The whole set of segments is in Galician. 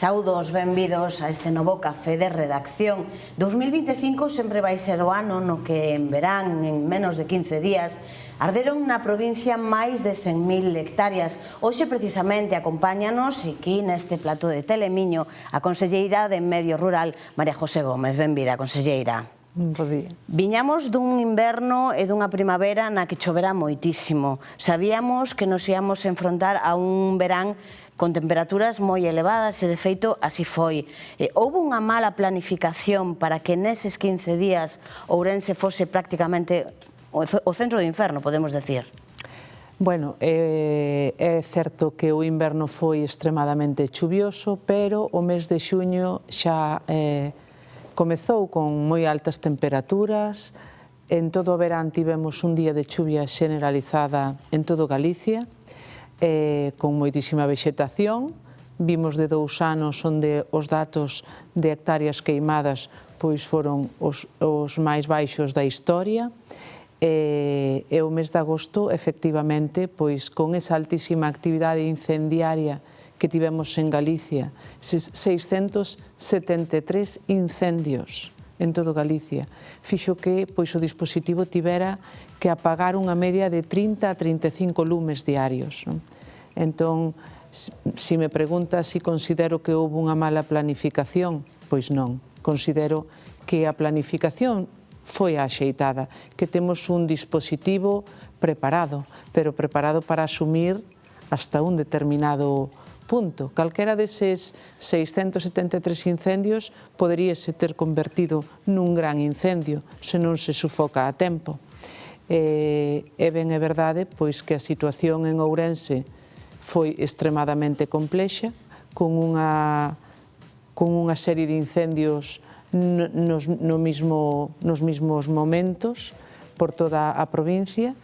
Saudos, benvidos a este novo café de redacción. 2025 sempre vai ser o ano no que en verán, en menos de 15 días, arderon na provincia máis de 100.000 hectáreas. Hoxe precisamente acompáñanos aquí neste plató de Telemiño a conselleira de Medio Rural, María José Gómez. Benvida, conselleira. Viñamos dun inverno e dunha primavera na que chovera moitísimo. Sabíamos que nos íamos enfrontar a un verán con temperaturas moi elevadas e, de feito, así foi. Houve unha mala planificación para que neses 15 días Ourense fose prácticamente o centro do inferno, podemos decir. Bueno, é certo que o inverno foi extremadamente chuvioso, pero o mes de xuño xa comezou con moi altas temperaturas. En todo o verán tivemos un día de chuvia generalizada en todo Galicia, con moitísima vexetación. Vimos de 2 anos onde os datos de hectáreas queimadas pois foron os máis baixos da historia. E o mes de agosto, efectivamente, pois con esa altísima actividade incendiaria que tivemos en Galicia, 673 incendios en todo Galicia, fixo que pois o dispositivo tivera que apagar unha media de 30 a 35 lumes diarios. Entón, se me pregunta se considero que houve unha mala planificación, pois non. Considero que a planificación foi axeitada, que temos un dispositivo preparado, pero preparado para asumir hasta un determinado punto. Calquera deses 673 incendios poderíase ter convertido nun gran incendio se non se sufoca a tempo. E ben é verdade pois que a situación en Ourense foi extremadamente complexa, con unha serie de incendios nos mesmos momentos por toda a provincia,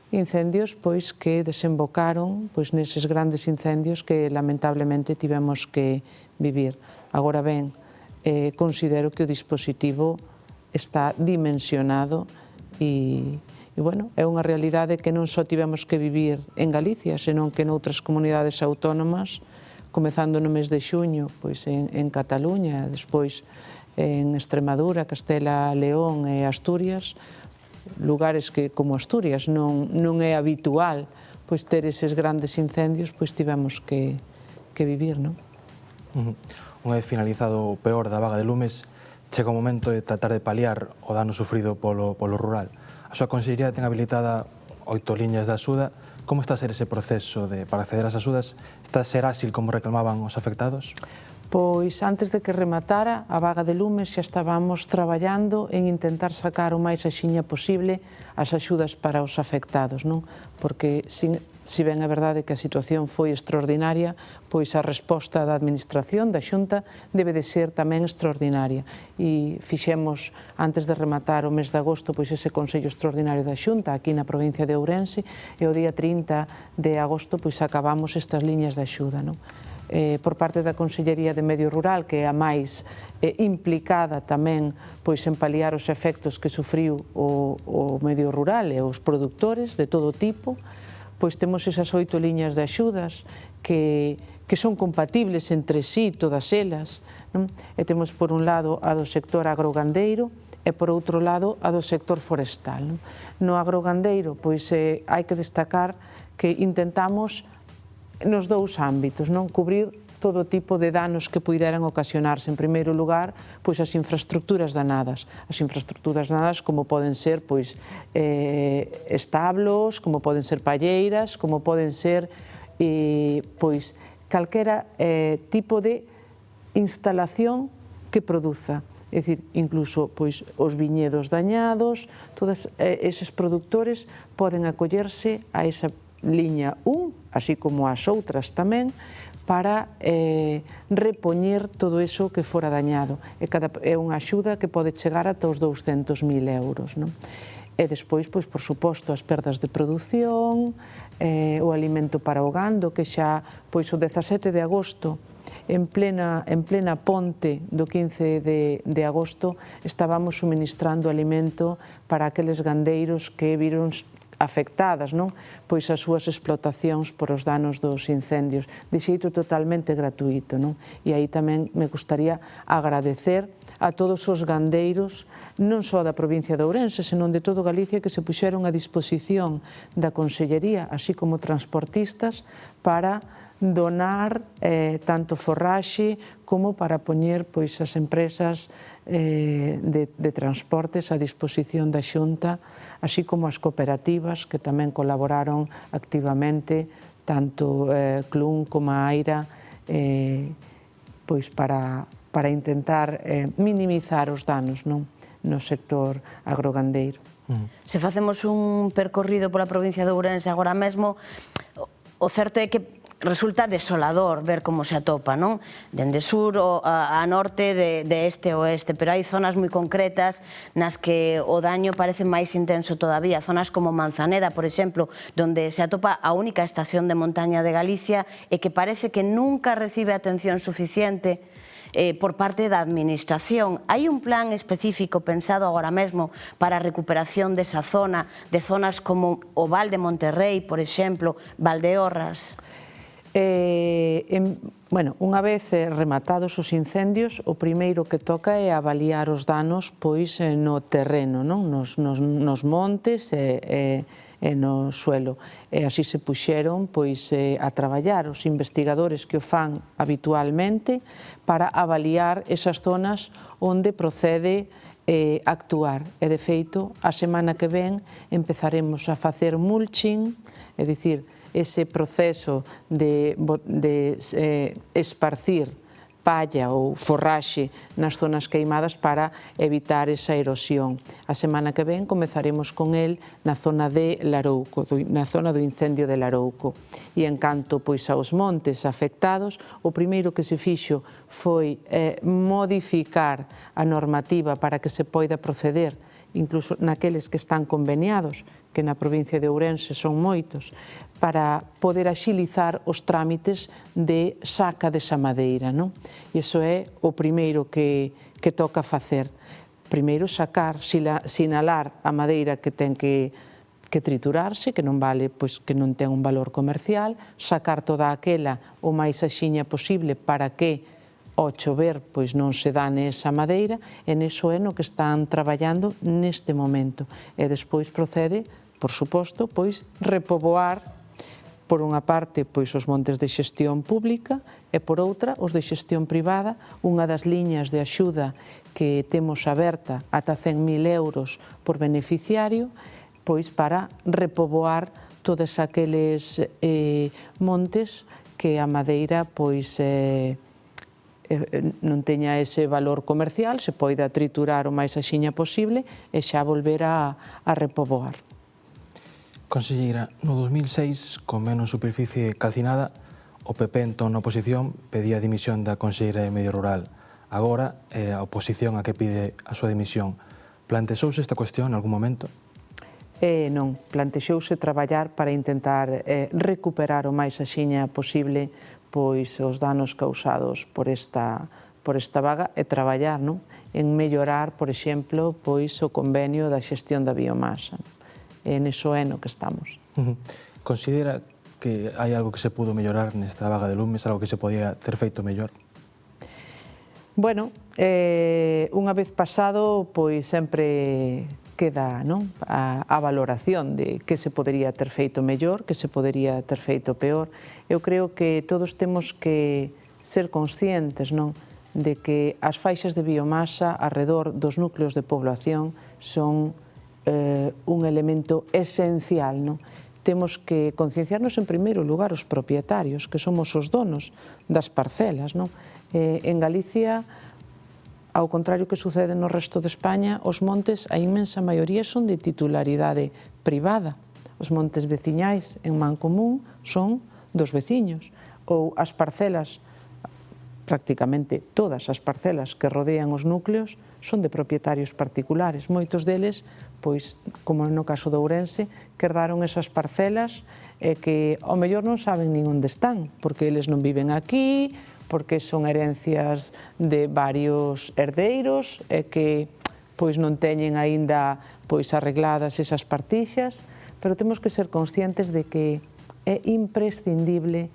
incendios pois que desembocaron pois neses grandes incendios que lamentablemente tivemos que vivir. Agora ben, considero que o dispositivo está dimensionado e bueno, é unha realidade que non só tivemos que vivir en Galicia, senón que noutras comunidades autónomas, comezando no mes de xuño, pois en Cataluña, despois en Extremadura, Castela, León e Asturias, lugares que, como Asturias, non é habitual pois ter eses grandes incendios, pois tivemos que vivir, non? Unha vez finalizado o peor da vaga de lumes, chega o momento de tratar de paliar o dano sufrido polo rural. A súa consellería ten habilitada 8 liñas de axuda. Como está a ser ese proceso para acceder ás axudas? Está a ser áxil como reclamaban os afectados? Pois antes de que rematara a vaga de lumes xa estábamos traballando en intentar sacar o máis axiña posible as axudas para os afectados, non? Porque se ben é verdade que a situación foi extraordinaria, pois a resposta da Administración, da Xunta, debe de ser tamén extraordinaria. E fixemos, antes de rematar o mes de agosto, pois ese Consello Extraordinario da Xunta aquí na provincia de Ourense, e o día 30 de agosto pois acabamos estas liñas de axuda, non? Por parte da Consellería de Medio Rural, que é a máis implicada tamén pois en paliar os efectos que sufriu o medio rural e os produtores de todo tipo, pois temos esas 8 liñas de axudas que son compatibles entre sí, todas elas, non? E temos por un lado a do sector agrogandeiro e por outro lado a do sector forestal, non? No agrogandeiro pois hai que destacar que intentamos nos 2 ámbitos, non? Cubrir todo tipo de danos que puideran ocasionarse. En primeiro lugar, pois as infraestructuras danadas. As infraestructuras danadas como poden ser pois establos, como poden ser palleiras, como poden ser pois calquera tipo de instalación que produza. É dicir, incluso pois os viñedos dañados, todos eses produtores poden acollerse a esa liña 1, así como as outras tamén, para repoñer todo iso que fora dañado. É unha axuda que pode chegar ata os 200.000 euros, non? E despois, pois, por suposto, as perdas de produción, o alimento para o gando, que xa, pois, o 17 de agosto, en plena ponte do 15 de agosto, estábamos suministrando alimento para aqueles gandeiros que viron afectadas, non? Pois as súas explotacións por os danos dos incendios, de xeito totalmente gratuito, non? E aí tamén me gustaría agradecer a todos os gandeiros, non só da provincia de Ourense, senón de todo Galicia, que se puxeron a disposición da Consellería, así como transportistas, para donar tanto forraxe como para poñer as empresas de transportes a disposición da Xunta, así como as cooperativas que tamén colaboraron activamente, tanto Clun como a Aira, para intentar minimizar os danos no sector agrogandeiro. Se facemos un percorrido pola provincia de Ourense agora mesmo, o certo é que resulta desolador ver como se atopa, non? Dende sur a norte, de este a oeste, pero hai zonas moi concretas nas que o daño parece máis intenso todavía, zonas como Manzaneda, por exemplo, donde se atopa a única estación de montaña de Galicia e que parece que nunca recibe atención suficiente por parte da administración. Hai un plan específico pensado agora mesmo para a recuperación desa zona, de zonas como o Val de Monterrey, por exemplo, Valdeorras? Unha vez rematados os incendios, o primeiro que toca é avaliar os danos no terreno, nos montes e no suelo. E así se puxeron a traballar os investigadores que o fan habitualmente para avaliar esas zonas onde procede actuar. E, de feito, a semana que ven empezaremos a facer mulching, é dicir, ese proceso de esparcir palla ou forraxe nas zonas queimadas para evitar esa erosión. A semana que ven comezaremos con el na zona de Larouco, na zona do incendio de Larouco. E en canto aos montes afectados, o primeiro que se fixo foi modificar a normativa para que se poida proceder, incluso naqueles que están conveniados, que na provincia de Ourense son moitos, para poder axilizar os trámites de saca desa madeira, non? E iso é o primeiro que toca facer. Primeiro sacar, sinalar a madeira que ten que triturarse, que non vale, que non ten un valor comercial, sacar toda aquela o máis axiña posible para que ao chover non se dane esa madeira, e niso é no que están traballando neste momento. E despois procede, por suposto, repoboar por unha parte os montes de xestión pública e por outra os de xestión privada. Unha das liñas de axuda que temos aberta ata 100.000 euros por beneficiario para repoboar todos aqueles montes que a madeira non teña ese valor comercial, se poida triturar o máis axiña posible e xa volver a repoboar. Conselleira, no 2006, con menos superficie calcinada, o PP, entón na oposición, pedía a dimisión da Conselleira de Medio Rural. Agora, a oposición a que pide a súa dimisión. Plantexouse esta cuestión en algún momento? Non, plantexouse traballar para intentar recuperar o máis axiña posible os danos causados por esta vaga e traballar en mellorar, por exemplo, o convenio da xestión da biomasa. E niso é no que estamos. Considera que hai algo que se pudo mellorar nesta vaga de lumes, algo que se podía ter feito mellor? Bueno, unha vez pasado, sempre queda a valoración de que se podería ter feito mellor, que se podería ter feito peor. Eu creo que todos temos que ser conscientes de que as faixas de biomasa arredor dos núcleos de población son un elemento esencial. Temos que concienciarnos en primeiro lugar os propietarios, que somos os donos das parcelas. En Galicia, ao contrario que sucede no resto de España, os montes, a inmensa maioría, son de titularidade privada. Os montes veciñais en mancomún son dos veciños, ou as parcelas, prácticamente todas as parcelas que rodean os núcleos son de propietarios particulares. Moitos deles, como no caso de Ourense, que herdaron esas parcelas e que ao mellor non saben nin onde están, porque eles non viven aquí, porque son herencias de varios herdeiros e que non teñen aínda arregladas esas partixas. pero temos que ser conscientes de que é imprescindible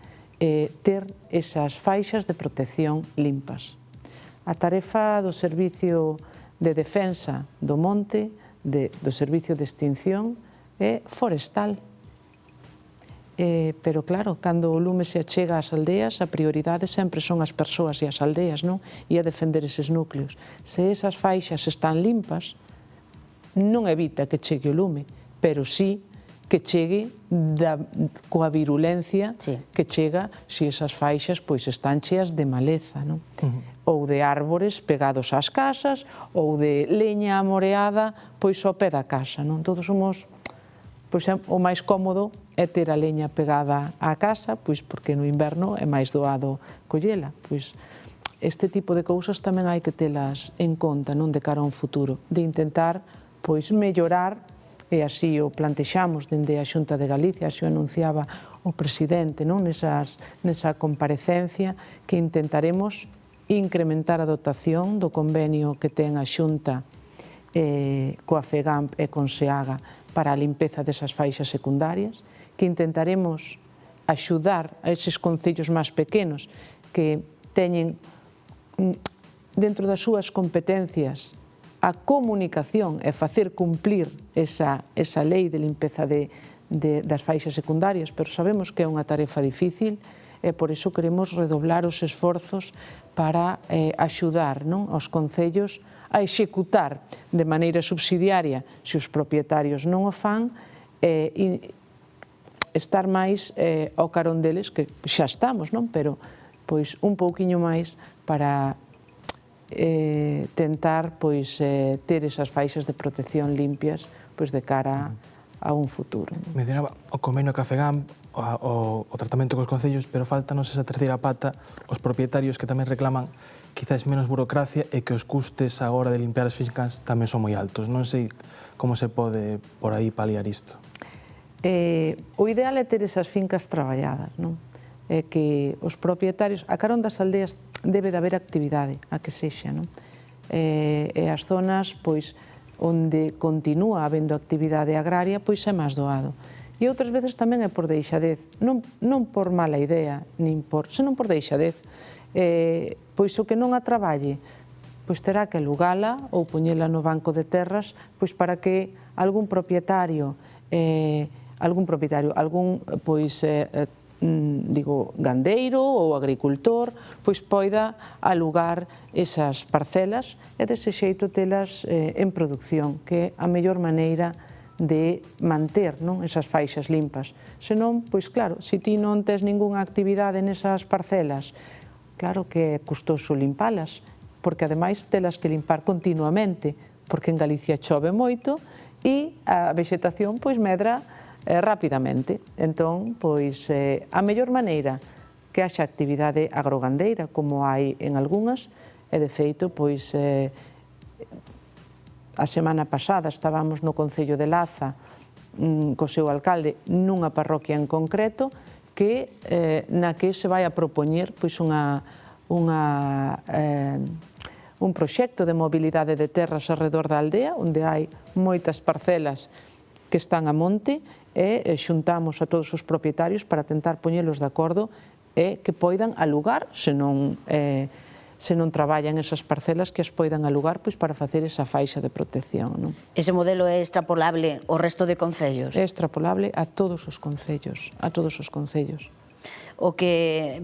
ter esas faixas de protección limpas. A tarefa do Servicio de Defensa do Monte, do Servicio de Extinción, é forestal. Pero claro, cando o lume se achega ás aldeas, a prioridade sempre son as persoas e as aldeas, non? E a defender eses núcleos. Se esas faixas están limpas, non evita que chegue o lume, pero sí que chegue coa virulencia que chega se esas faixas están cheas de maleza, non? Ou de árbores pegados ás casas, ou de leña amoreada ao pé da casa, non? Todos somos, o máis cómodo é ter a leña pegada á casa, porque no inverno é máis doado collela. Este tipo de cousas tamén hai que telas en conta, non, de cara a un futuro, de intentar mellorar. E así o plantexamos dende a Xunta de Galicia, así o anunciaba o presidente nesa comparecencia, que intentaremos incrementar a dotación do convenio que ten a Xunta coa FEGAMP e con SEAGA para a limpeza desas faixas secundarias, que intentaremos axudar a eses concellos máis pequenos que teñen dentro das súas competencias a comunicación e facer cumplir esa lei de limpeza das faixas secundarias, pero sabemos que é unha tarefa difícil e por iso queremos redoblar os esforzos para axudar aos concellos a executar de maneira subsidiaria, se os propietarios non o fan, estar máis ao carón deles, que xa estamos, pero un pouquiño máis para tentar ter esas faixas de protección limpias de cara a un futuro. Mencionaba o convenio ca FEGAMP, o tratamento cos concellos, pero faltanos esa terceira pata, os propietarios que tamén reclaman quizás menos burocracia e que os custes a hora de limpiar as fincas tamén son moi altos. Non sei como se pode por aí paliar isto. O ideal é ter esas fincas traballadas, non? É que os propietarios, a carón das aldeas debe de haber actividade, a que sexa, non? E as zonas, onde continúa habendo actividade agraria, é máis doado. E outras veces tamén é por deixadez, non por mala idea, senón por deixadez. O que non a traballe, terá que alugala ou poñela no banco de terras, para que algún propietario, gandeiro ou agricultor, poida alugar esas parcelas e dese xeito telas en produción, que é a mellor maneira de manter esas faixas limpas. Senón, claro, se ti non tes ningunha actividade nesas parcelas, claro que é custoso limpalas, porque ademais telas que limpar continuamente, porque en Galicia chove moito e a vexetación medra rapidamente. Entón, a mellor maneira que haxa actividade agrogandeira, como hai en algunhas, e de feito, a semana pasada estábamos no Concello de Laza co seu alcalde nunha parroquia en concreto na que se vai a propoñer un proxecto de mobilidade de terras arredor da aldea, onde hai moitas parcelas que están a monte, e xuntamos a todos os propietarios para tentar poñelos de acordo e que poidan alugar, se non traballan esas parcelas, que as poidan alugar para facer esa faixa de protección. Ese modelo é extrapolable ao resto de concellos? É extrapolable a todos os concellos, O que,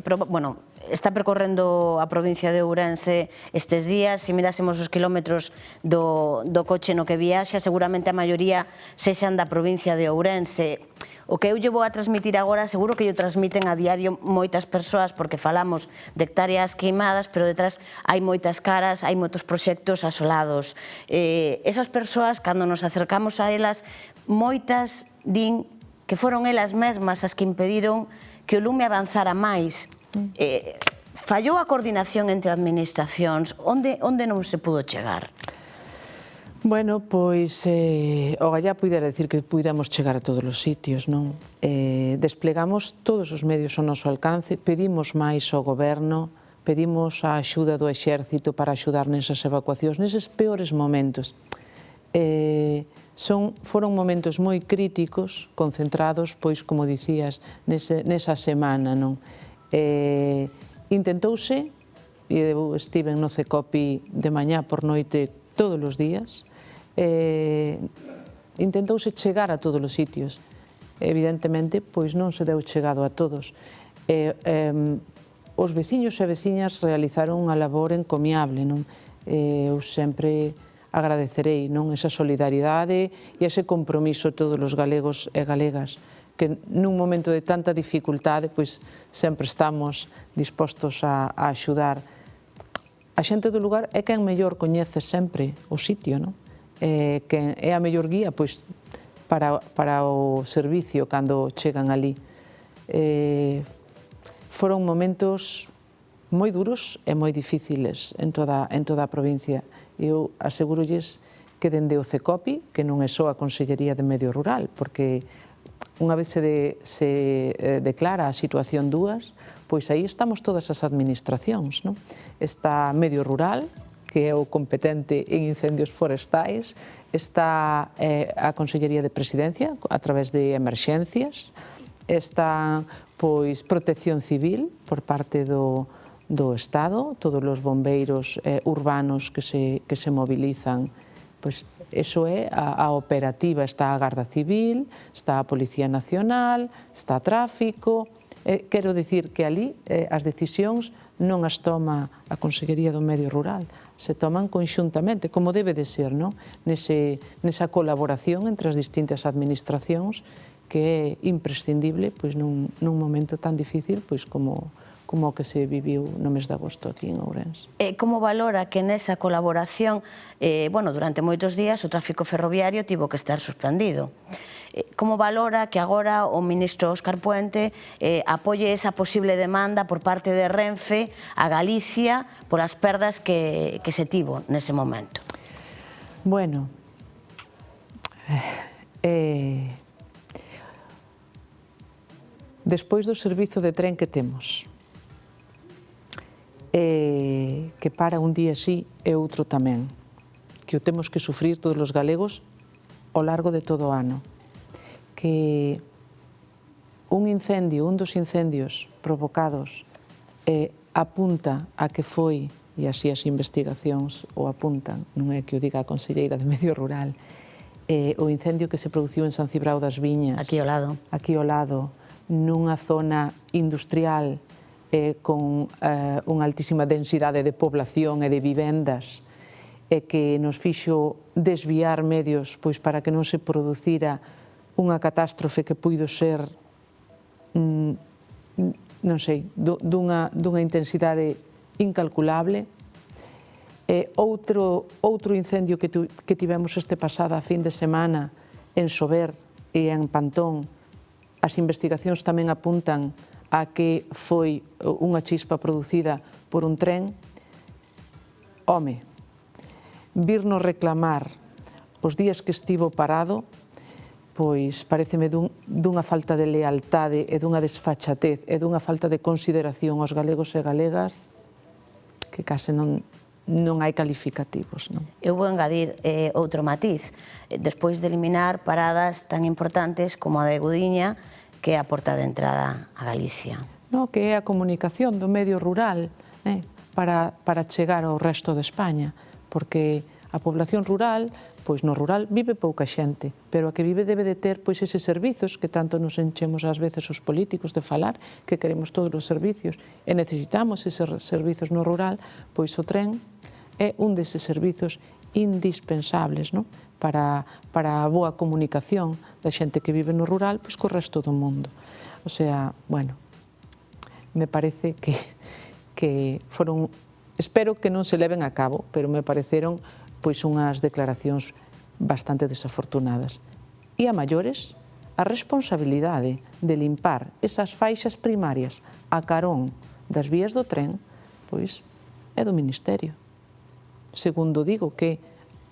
está percorrendo a provincia de Ourense estes días, se mirásemos os kilómetros do coche no que viaxa, seguramente a maioría sexan da provincia de Ourense. O que eu lle vou a transmitir agora, seguro que lle transmiten a diario moitas persoas, porque falamos de hectáreas queimadas, pero detrás hai moitas caras, hai moitos proxectos asolados. Esas persoas, cando nos acercamos a elas, moitas din que foron elas mesmas as que impediron que o lume avanzara máis. Fallou a coordinación entre administracións? Onde non se pudo chegar? Bueno, ogallá puidera decir que puidamos chegar a todos os sitios, non? Desplegamos todos os medios ao noso alcance, pedimos máis ao goberno, pedimos a axuda do exército para axudar nesas evacuacións, neses peores momentos. Foron momentos moi críticos, concentrados, pois, como dicías, nesa semana, non? Intentouse, e eu estive no CECOPI de mañá por noite todos os días, intentouse chegar a todos os sitios. Evidentemente, pois non se deu chegado a todos. Os veciños e veciñas realizaron unha labor encomiable, non? Eu sempre agradecerei, non, esa solidaridade e ese compromiso de todos os galegos e galegas, que nun momento de tanta dificultade, pois sempre estamos dispostos a axudar. A xente do lugar é quen mellor coñece sempre o sitio, non? Que é a mellor guía, pois, para o servicio cando chegan ali. Foron momentos moi duros e moi difíciles en toda a provincia. Eu asegurolles que dende o CECOPI, que non é só a Consellería de Medio Rural, porque unha vez se declara a situación 2, pois aí estamos todas as administracións, non? Está Medio Rural, que é o competente en incendios forestais, está a Consellería de Presidencia, a través de emerxencias, está, pois, Protección Civil, por parte do Estado, todos os bombeiros urbanos que se mobilizan, pois eso é a operativa, está a Garda Civil, está a Policía Nacional, está Tráfico. Quero dicir que ali as decisións non as toma a Consellería do Medio Rural, se toman conxuntamente, como debe de ser, non? Nesa colaboración entre as distintas administracións, que é imprescindible, pois, nun momento tan difícil, pois, como o que se viviu no mes de agosto aquí en Ourense. Como valora que nesa colaboración, durante moitos días o tráfico ferroviario tivo que estar suspendido? Como valora que agora o ministro Óscar Puente apoie esa posible demanda por parte de Renfe a Galicia polas perdas que se tivo nese momento? Bueno, despois do servizo de tren que temos, que para un día sí e outro tamén, que o temos que sufrir todos os galegos ao largo de todo o ano, que un dos incendios provocados apunta a que foi, e así as investigacións o apuntan, non é que o diga a Conselleira de Medio Rural, o incendio que se produciu en San Cibrao das Viñas, aquí ao lado, nunha zona industrial con unha altísima densidade de población e de vivendas, e que nos fixo desviar medios pois para que non se producira unha catástrofe que puido ser, non sei, dunha intensidade incalculable. Outro incendio que tivemos este pasada fin de semana en Sober e en Pantón, as investigacións tamén apuntan a que foi unha chispa producida por un tren. Home, virnos reclamar os días que estivo parado, pois pareceme dunha falta de lealtade e dunha desfachatez e dunha falta de consideración aos galegos e galegas que case non hai calificativos, non? Eu vou engadir outro matiz. Despois de eliminar paradas tan importantes como a de Gudiña, que é a porta de entrada a Galicia. Que é a comunicación do medio rural para chegar ao resto de España, porque a población rural, pois no rural vive pouca xente, pero a que vive debe de ter pois eses servizos que tanto nos enchemos ás veces os políticos de falar, que queremos todos os servizos e necesitamos eses servizos no rural, pois o tren é un deses servizos indispensables, non? Para a boa comunicación da xente que vive no rural pois co resto do mundo. O sea, bueno, me parece que foron, espero que non se leven a cabo, pero me pareceron pois unhas declaracións bastante desafortunadas. E a maiores, a responsabilidade de limpar esas faixas primarias a carón das vías do tren, pois é do Ministerio. Segundo digo que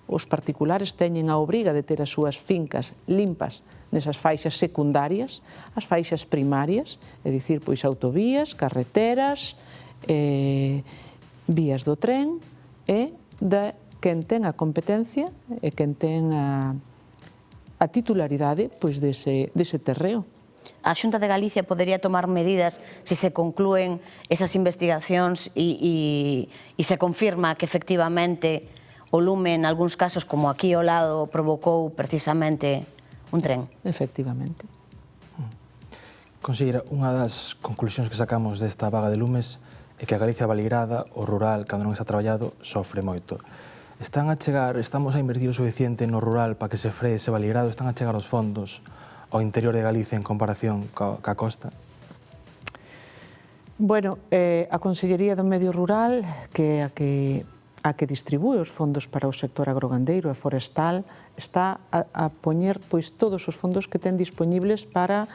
os particulares teñen a obriga de ter as súas fincas limpas nesas faixas secundarias, as faixas primarias, é dicir, pois autovías, carreteras, vías do tren e quen ten a competencia e quen ten a titularidade pois dese terreo. A Xunta de Galicia podería tomar medidas se se conclúen esas investigacións e se confirma que efectivamente o lume en algúns casos, como aquí ao lado, provocou precisamente un tren. Efectivamente. Considera, unha das conclusións que sacamos desta vaga de lumes é que a Galicia baligrada, o rural, cando non está traballado, sofre moito. Estamos a invertir o suficiente no rural para que se free ese baligrado? Están a chegar os fondos ao interior de Galicia en comparación ca costa? Bueno, a Consellería do Medio Rural, que é a que distribúe os fondos para o sector agrogandeiro e forestal, está a poñer pois todos os fondos que ten dispoñibles para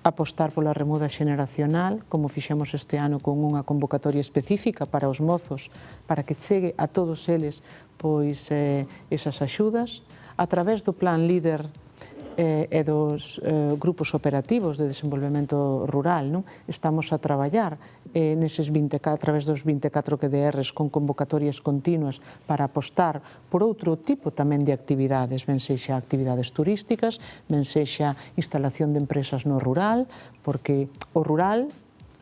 apostar pola remuda xeneracional, como fixemos este ano con unha convocatoria específica para os mozos, para que chegue a todos eles pois esas axudas, a través do Plan Líder e dos grupos operativos de desenvolvemento rural, non? Estamos a traballar a través dos 24 QDRs con convocatorias continuas para apostar por outro tipo tamén de actividades, ben sexa actividades turísticas, ben sexa instalación de empresas no rural, porque o rural,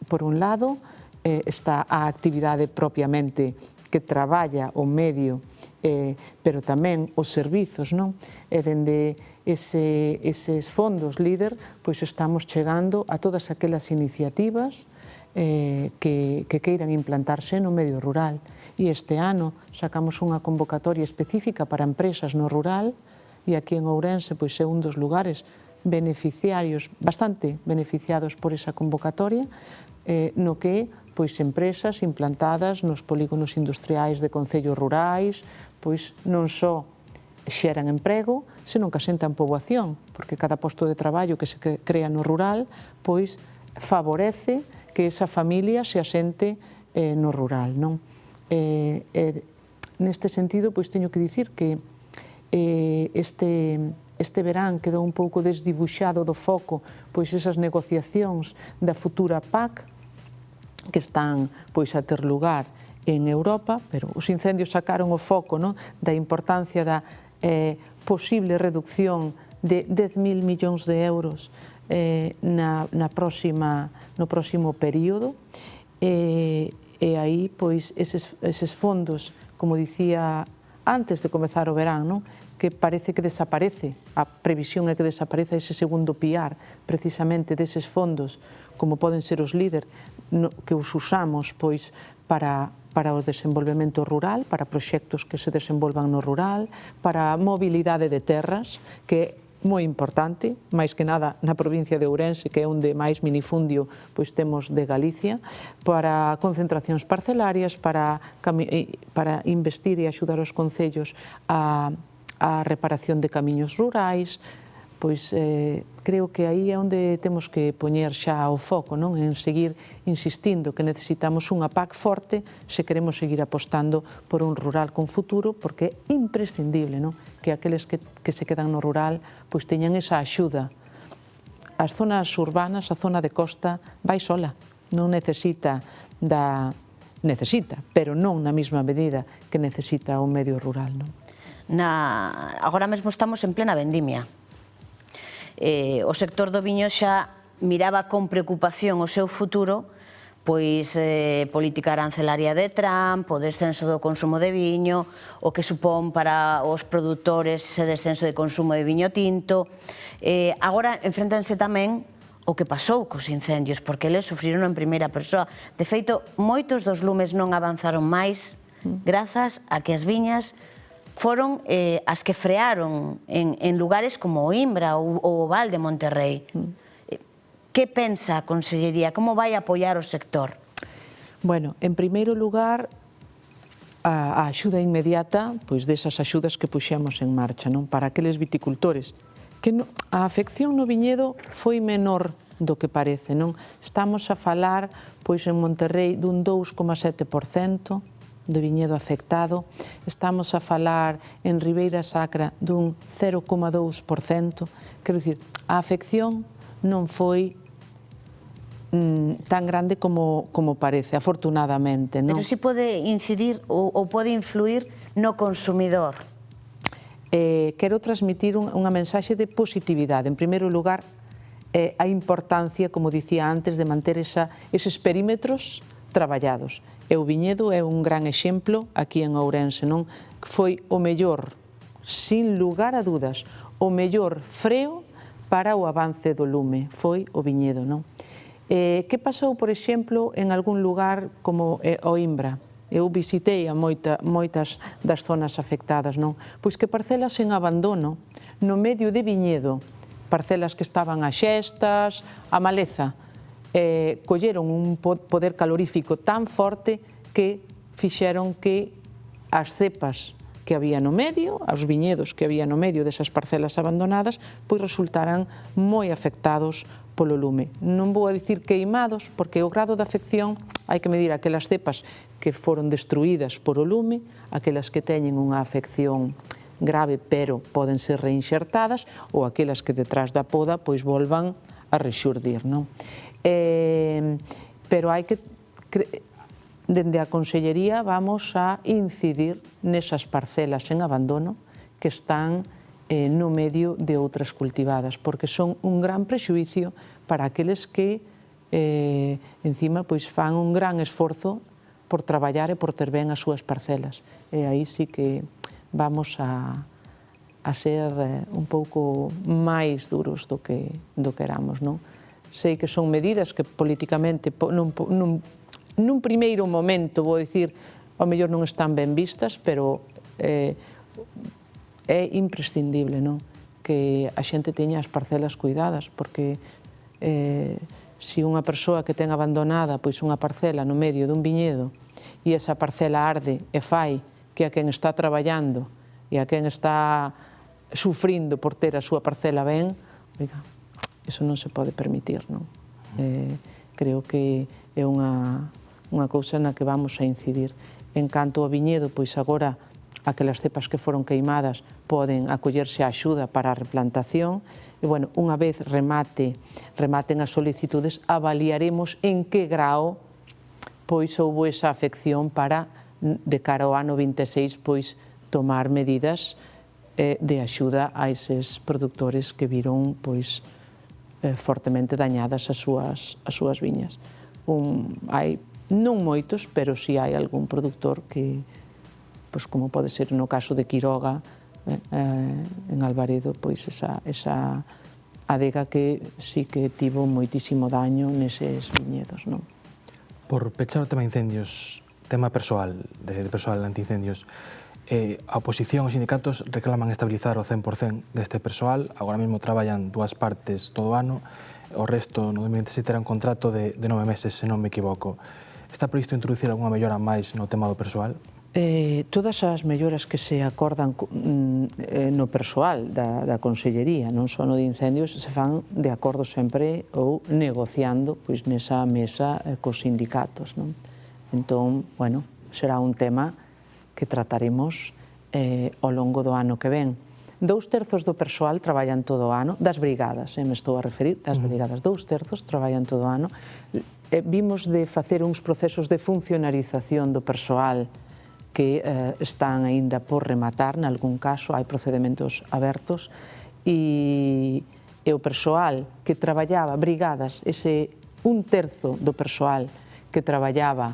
por un lado, está a actividade propiamente que traballa o medio, pero tamén os servizos, non? E dende eses fondos líder, pois estamos chegando a todas aquelas iniciativas que queiran implantarse no medio rural. E este ano sacamos unha convocatoria específica para empresas no rural, e aquí en Ourense pois é un dos lugares beneficiarios, bastante beneficiados por esa convocatoria, no que pois empresas implantadas nos polígonos industriais de concellos rurais, pois non só xeran emprego, senón que asentan poboación, porque cada posto de traballo que se crea no rural, pois favorece que esa familia se asente no rural, non? Neste sentido, pois teño que dicir que este verán quedou un pouco desdibuixado do foco pois esas negociacións da futura PAC que están pois a ter lugar en Europa, pero os incendios sacaron o foco, non, da importancia da posible reducción de 10.000 millóns de euros no próximo período, e aí pois eses fondos, como dicía antes de comezar o verán, non, que parece que desaparece, a previsión é que desapareza ese segundo piar precisamente deses fondos, como poden ser os líder, que os usamos pois para o desenvolvemento rural, para proxectos que se desenvolvan no rural, para a mobilidade de terras, que é moi importante, máis que nada na provincia de Ourense, que é onde máis minifundio pois temos de Galicia, para concentracións parcelarias, para investir e axudar os concellos a reparación de camiños rurais. Pois creo que aí é onde temos que poñer xa o foco, non? En seguir insistindo que necesitamos unha PAC forte se queremos seguir apostando por un rural con futuro, porque é imprescindible, non? Que aqueles que se quedan no rural pois teñan esa axuda. As zonas urbanas, a zona de costa, vai sola, non necesita, pero non na mesma medida que necesita o medio rural, non? Agora mesmo estamos en plena vendimia. O sector do viño xa miraba con preocupación o seu futuro, pois política arancelaria de Trump, o descenso do consumo de viño, o que supón para os produtores ese descenso de consumo de viño tinto. Agora enfréntanse tamén o que pasou cos incendios, porque eles sufriron en primeira persoa. De feito, moitos dos lumes non avanzaron máis grazas a que as viñas foron as que frearon en lugares como o Imbra ou o Val de Monterrey. Que pensa a Consellería? Como vai apoiar o sector? Bueno, en primeiro lugar, a axuda inmediata, pois desas axudas que puxemos en marcha, non? Para aqueles viticultores, que a afección no viñedo foi menor do que parece, non? Estamos a falar, pois en Monterrey, dun 2,7%, de viñedo afectado, estamos a falar en Ribeira Sacra dun 0,2%, quero dicir, a afección non foi tan grande como parece, afortunadamente, non? Pero si pode incidir ou pode influir no consumidor? Quero transmitir unha mensaxe de positividade. En primeiro lugar, a importancia, como dicía antes, de manter eses perímetros traballados. E o viñedo é un gran exemplo aquí en Ourense, non? Que foi o mellor, sin lugar a dudas, o mellor freo para o avance do lume, foi o viñedo, non? Que pasou, por exemplo, en algún lugar como Oimbra? Eu visitei a moitas das zonas afectadas, non? Pois que parcelas en abandono, no medio de viñedo, parcelas que estaban a xestas, a maleza, colleron un poder calorífico tan forte que fixeron que as cepas que había no medio, os viñedos que había no medio desas parcelas abandonadas, pois resultaran moi afectados polo lume. Non vou a dicir queimados, porque o grado de afección hai que medir aquelas cepas que foron destruídas por o lume, aquelas que teñen unha afección grave pero poden ser reinxertadas, ou aquelas que detrás da poda pois volvan a rexurdir, non? Pero hai que, dende a Consellería, vamos a incidir nesas parcelas en abandono que están no medio de outras cultivadas, porque son un gran prexuízo para aqueles que encima pois fan un gran esforzo por traballar e por ter ben as súas parcelas. E aí sí que vamos a ser un pouco máis duros do que éramos, non? Sei que son medidas que políticamente nun primeiro momento, vou dicir, ao mellor non están ben vistas, pero é imprescindible, non? Que a xente teña as parcelas cuidadas, porque se unha persoa que ten abandonada pois unha parcela no medio dun viñedo e esa parcela arde e fai que a quen está traballando e a quen está sufrindo por ter a súa parcela ben, oiga, iso non se pode permitir, non? Creo que é unha cousa na que vamos a incidir. En canto ao viñedo, pois agora aquelas cepas que foron queimadas poden acollerse a axuda para a replantación e, bueno, unha vez rematen as solicitudes, avaliaremos en que grao pois houbo esa afección para, de cara ao ano 26, pois tomar medidas de axuda a eses produtores que viron pois fortemente dañadas as súas viñas. Hai non moitos, pero si hai algún produtor que, pois como pode ser no caso de Quiroga, en Albaredo, pois esa adega que sí que tivo moitísimo daño neses viñedos, non? Por pechar o tema incendios, tema persoal, de persoal antiincendios, a oposición e os sindicatos reclaman estabilizar o 100% deste persoal. Agora mesmo traballan dúas partes todo o ano, o resto no 2027 terá un contrato de 9 meses, se non me equivoco. Está previsto introducir algunha mellora máis no tema do persoal? Todas as melloras que se acordan no persoal da Consellería, non só no de incendios, se fan de acordo sempre ou negociando pois nesa mesa cos sindicatos, non? Entón, bueno, será un tema que trataremos ao longo do ano que ven. 2/3 do persoal traballan todo o ano, das brigadas, me estou a referir, das brigadas, 2/3 traballan todo o ano. Vimos de facer uns procesos de funcionarización do persoal que están aínda por rematar, nalgún caso, hai procedementos abertos, e o persoal que traballaba, brigadas, ese 1/3 do persoal que traballaba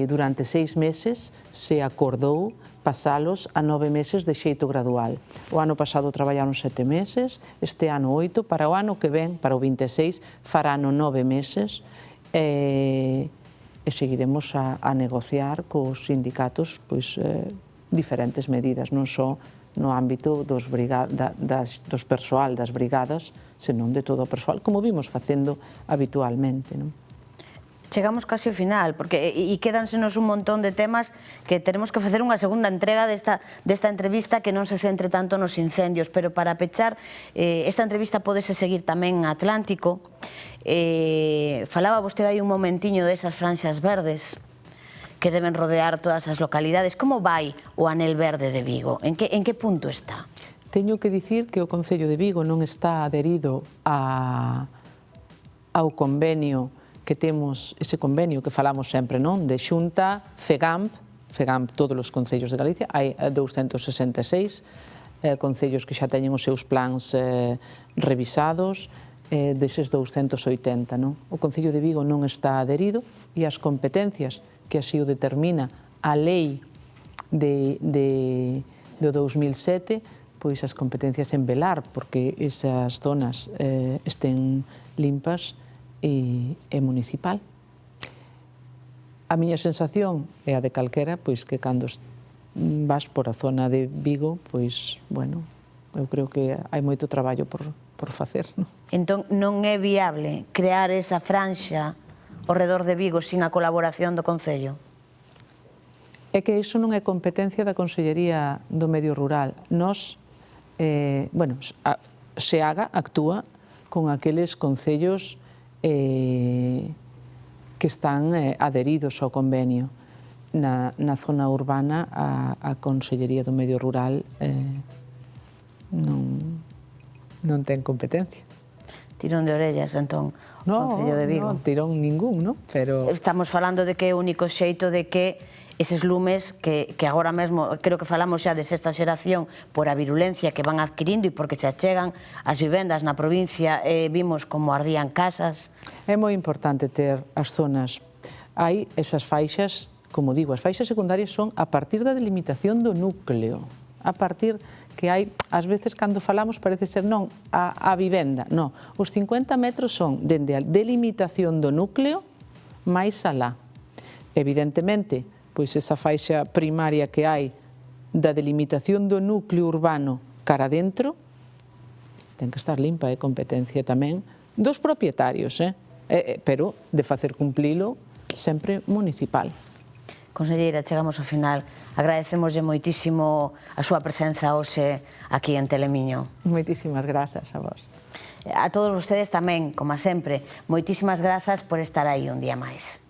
durante 6 meses, se acordou pasalos a 9 meses de xeito gradual. O ano pasado traballaron 7 meses, este ano 8, para o ano que ven, para o 26, farán 9 meses, e seguiremos a negociar cos sindicatos pois diferentes medidas, non só no ámbito dos persoal das brigadas, senón de todo o persoal, como vimos facendo habitualmente, non? Chegamos casi ao final, porque quédansenos un montón de temas que tenemos que facer unha segunda entrega desta entrevista que non se centre tanto nos incendios, pero para pechar, esta entrevista podese seguir tamén en Atlántico. Falaba vostede aí un momentiño desas franxas verdes que deben rodear todas as localidades. Como vai o Anel Verde de Vigo? En que punto está? Teño que dicir que o Concello de Vigo non está adherido ao convenio que temos, ese convenio que falamos sempre, non? De Xunta, FEGAMP FEGAMP todos os concellos de Galicia, hai 266 concellos que xa teñen os seus plans revisados, deses 280. O Concello de Vigo non está adherido e as competencias que así o determina a lei do 2007, pois as competencias en velar porque esas zonas estén limpas e municipal. A miña sensación é a de calquera, pois que cando vas por a zona de Vigo, pois, bueno, eu creo que hai moito traballo por facer. Entón, non é viable crear esa franxa ao redor de Vigo sin a colaboración do Concello? É que iso non é competencia da Consellería do Medio Rural. Nos, SEAGA actúa con aqueles concellos que están adheridos ao convenio. Na zona urbana, a Consellería do Medio Rural non ten competencia. Tirón de orellas, entón, o Concello de Vigo. Non, tirón ningún, non? Pero estamos falando de que é o único xeito de que eses lumes que agora mesmo, creo que falamos xa de sexta xeración por a virulencia que van adquirindo e porque se achegan as vivendas na provincia, vimos como ardían casas. É moi importante ter as zonas. Hai esas faixas, como digo, as faixas secundarias son a partir da delimitación do núcleo. A partir que hai, ás veces, cando falamos, parece ser non a vivenda. Non, os 50 metros son dende a delimitación do núcleo máis alá. Evidentemente, pois esa faixa primaria que hai da delimitación do núcleo urbano cara dentro, ten que estar limpa, é competencia tamén dos propietarios, pero de facer cumplilo sempre municipal. Conselleira, chegamos ao final. Agradecemoslle moitísimo a súa presenza hoxe aquí en Telemiño. Moitísimas grazas a vos. A todos vostedes tamén, como sempre, moitísimas grazas por estar aí un día máis.